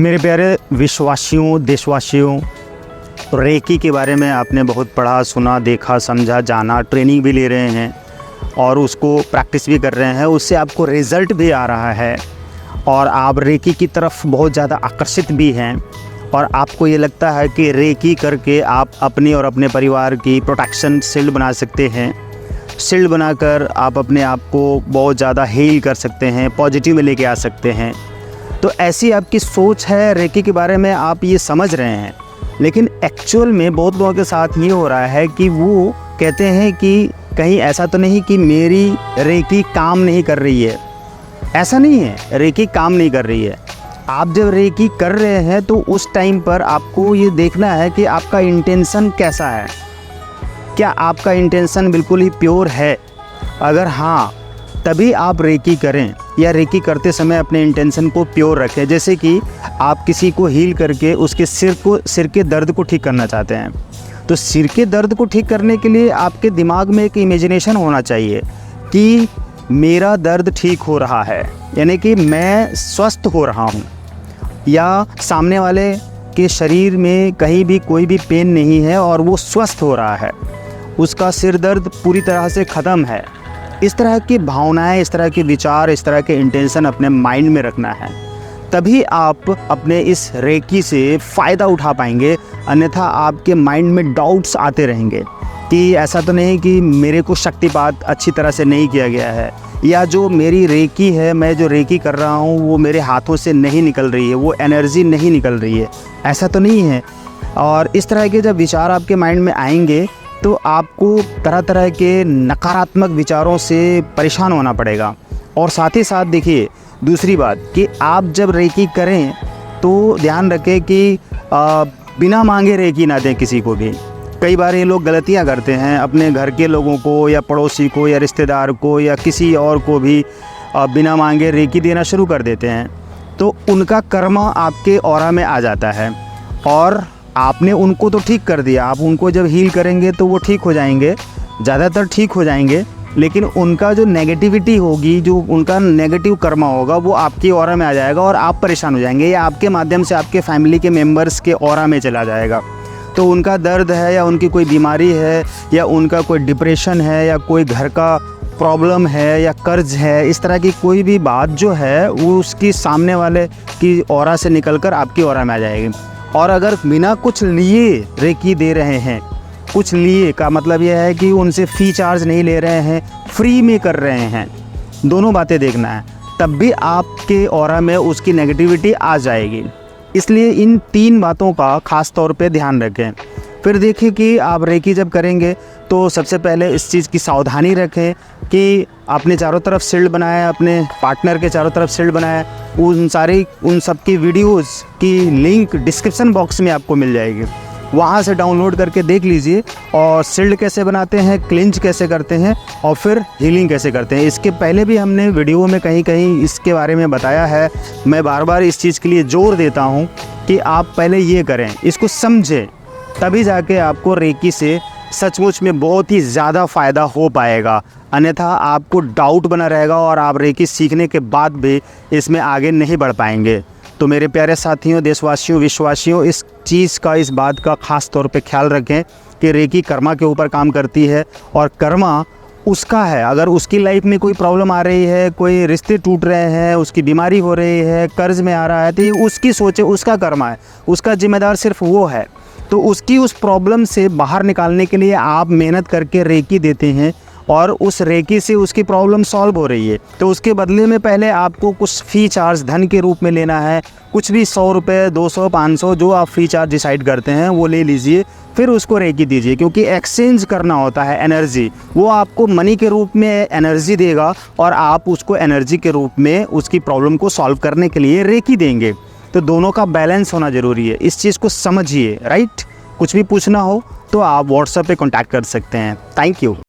मेरे प्यारे विश्ववासियों, देशवासियों, रेकी के बारे में आपने बहुत पढ़ा, सुना, देखा, समझा, जाना, ट्रेनिंग भी ले रहे हैं और उसको प्रैक्टिस भी कर रहे हैं। उससे आपको रिज़ल्ट भी आ रहा है और आप रेकी की तरफ बहुत ज़्यादा आकर्षित भी हैं और आपको ये लगता है कि रेकी करके आप अपनी और अपने परिवार की प्रोटेक्शन शील्ड बना सकते हैं। शील्ड बनाकर आप अपने आप को बहुत ज़्यादा हील कर सकते हैं, पॉजिटिव में लेके आ सकते हैं। तो ऐसी आपकी सोच है, रेकी के बारे में आप ये समझ रहे हैं, लेकिन एक्चुअल में बहुत लोगों के साथ ये हो रहा है कि वो कहते हैं कि कहीं ऐसा तो नहीं कि मेरी रेकी काम नहीं कर रही है। ऐसा नहीं है, रेकी काम नहीं कर रही है। आप जब रेकी कर रहे हैं तो उस टाइम पर आपको ये देखना है कि आपका इंटेंशन कैसा है। क्या आपका इंटेंशन बिल्कुल ही प्योर है? अगर हाँ, तभी आप रेकी करें या रेकी करते समय अपने इंटेंशन को प्योर रखें। जैसे कि आप किसी को हील करके उसके सिर के दर्द को ठीक करना चाहते हैं, तो सिर के दर्द को ठीक करने के लिए आपके दिमाग में एक इमेजिनेशन होना चाहिए कि मेरा दर्द ठीक हो रहा है, यानी कि मैं स्वस्थ हो रहा हूँ, या सामने वाले के शरीर में कहीं भी कोई भी पेन नहीं है और वो स्वस्थ हो रहा है, उसका सिर दर्द पूरी तरह से ख़त्म है। इस तरह की भावनाएं, इस तरह के विचार, इस तरह के इंटेंशन अपने माइंड में रखना है, तभी आप अपने इस रेकी से फ़ायदा उठा पाएंगे। अन्यथा आपके माइंड में डाउट्स आते रहेंगे कि ऐसा तो नहीं कि मेरे को शक्तिपात अच्छी तरह से नहीं किया गया है, या जो मेरी रेकी है, मैं जो रेकी कर रहा हूँ वो मेरे हाथों से नहीं निकल रही है, वो एनर्जी नहीं निकल रही है, ऐसा तो नहीं है। और इस तरह के जब विचार आपके माइंड में आएंगे तो आपको तरह तरह के नकारात्मक विचारों से परेशान होना पड़ेगा। और साथ ही साथ देखिए दूसरी बात कि आप जब रेकी करें तो ध्यान रखें कि बिना मांगे रेकी ना दें किसी को भी। कई बार ये लोग गलतियां करते हैं, अपने घर के लोगों को या पड़ोसी को या रिश्तेदार को या किसी और को भी बिना मांगे रेकी देना शुरू कर देते हैं, तो उनका कर्मा आपके ऑरा में आ जाता है और आपने उनको तो ठीक कर दिया। आप उनको जब हील करेंगे तो वो ठीक हो जाएंगे, ज़्यादातर ठीक हो जाएंगे, लेकिन उनका जो नेगेटिविटी होगी, जो उनका नेगेटिव कर्मा होगा, वो आपकी ऑरा में आ जाएगा और आप परेशान हो जाएंगे, या आपके माध्यम से आपके फैमिली के मेंबर्स के ऑरा में चला जाएगा। तो उनका दर्द है या उनकी कोई बीमारी है या उनका कोई डिप्रेशन है या कोई घर का प्रॉब्लम है या कर्ज है, इस तरह की कोई भी बात जो है वो उसकी सामने वाले की ऑरा से निकलकर आपकी ऑरा में आ जाएगी। और अगर बिना कुछ लिए रेकी दे रहे हैं, कुछ लिए का मतलब यह है कि उनसे फ़ी चार्ज नहीं ले रहे हैं, फ्री में कर रहे हैं, दोनों बातें देखना है, तब भी आपके ऑरा में उसकी नेगेटिविटी आ जाएगी। इसलिए इन 3 बातों का ख़ास तौर पे ध्यान रखें। फिर देखिए कि आप रेकी जब करेंगे तो सबसे पहले इस चीज़ की सावधानी रखें कि आपने चारों तरफ शील्ड बनाया, अपने पार्टनर के चारों तरफ शील्ड बनाया। उन सब की वीडियोज़ की लिंक डिस्क्रिप्शन बॉक्स में आपको मिल जाएगी, वहाँ से डाउनलोड करके देख लीजिए। और शील्ड कैसे बनाते हैं, क्लिंच कैसे करते हैं और फिर हीलिंग कैसे करते हैं, इसके पहले भी हमने वीडियो में कहीं कहीं इसके बारे में बताया है। मैं बार बार इस चीज़ के लिए जोर देता हूँ कि आप पहले ये करें, इसको समझें, तभी जाके आपको रेकी से सचमुच में बहुत ही ज़्यादा फ़ायदा हो पाएगा। अन्यथा आपको डाउट बना रहेगा और आप रेकी सीखने के बाद भी इसमें आगे नहीं बढ़ पाएंगे। तो मेरे प्यारे साथियों, देशवासियों, विश्ववासियों, इस चीज़ का, इस बात का ख़ास तौर पे ख्याल रखें कि रेकी कर्मा के ऊपर काम करती है और कर्मा उसका है। अगर उसकी लाइफ में कोई प्रॉब्लम आ रही है, कोई रिश्ते टूट रहे हैं, उसकी बीमारी हो रही है, कर्ज में आ रहा है, तो ये उसकी सोच है, उसका कर्मा है, उसका जिम्मेदार सिर्फ वो है। तो उसकी उस प्रॉब्लम से बाहर निकालने के लिए आप मेहनत करके रेकी देते हैं और उस रेकी से उसकी प्रॉब्लम सॉल्व हो रही है, तो उसके बदले में पहले आपको कुछ फ़ी चार्ज धन के रूप में लेना है। कुछ भी 100 रुपये, 200, 500 जो आप फ़ी चार्ज डिसाइड करते हैं वो ले लीजिए, फिर उसको रेकी दीजिए, क्योंकि एक्सचेंज करना होता है एनर्जी। वो आपको मनी के रूप में एनर्जी देगा और आप उसको एनर्जी के रूप में उसकी प्रॉब्लम को सॉल्व करने के लिए रेकी देंगे। तो दोनों का बैलेंस होना ज़रूरी है, इस चीज़ को समझिए, राइट। कुछ भी पूछना हो तो आप व्हाट्सएप पे कांटेक्ट कर सकते हैं। Thank you.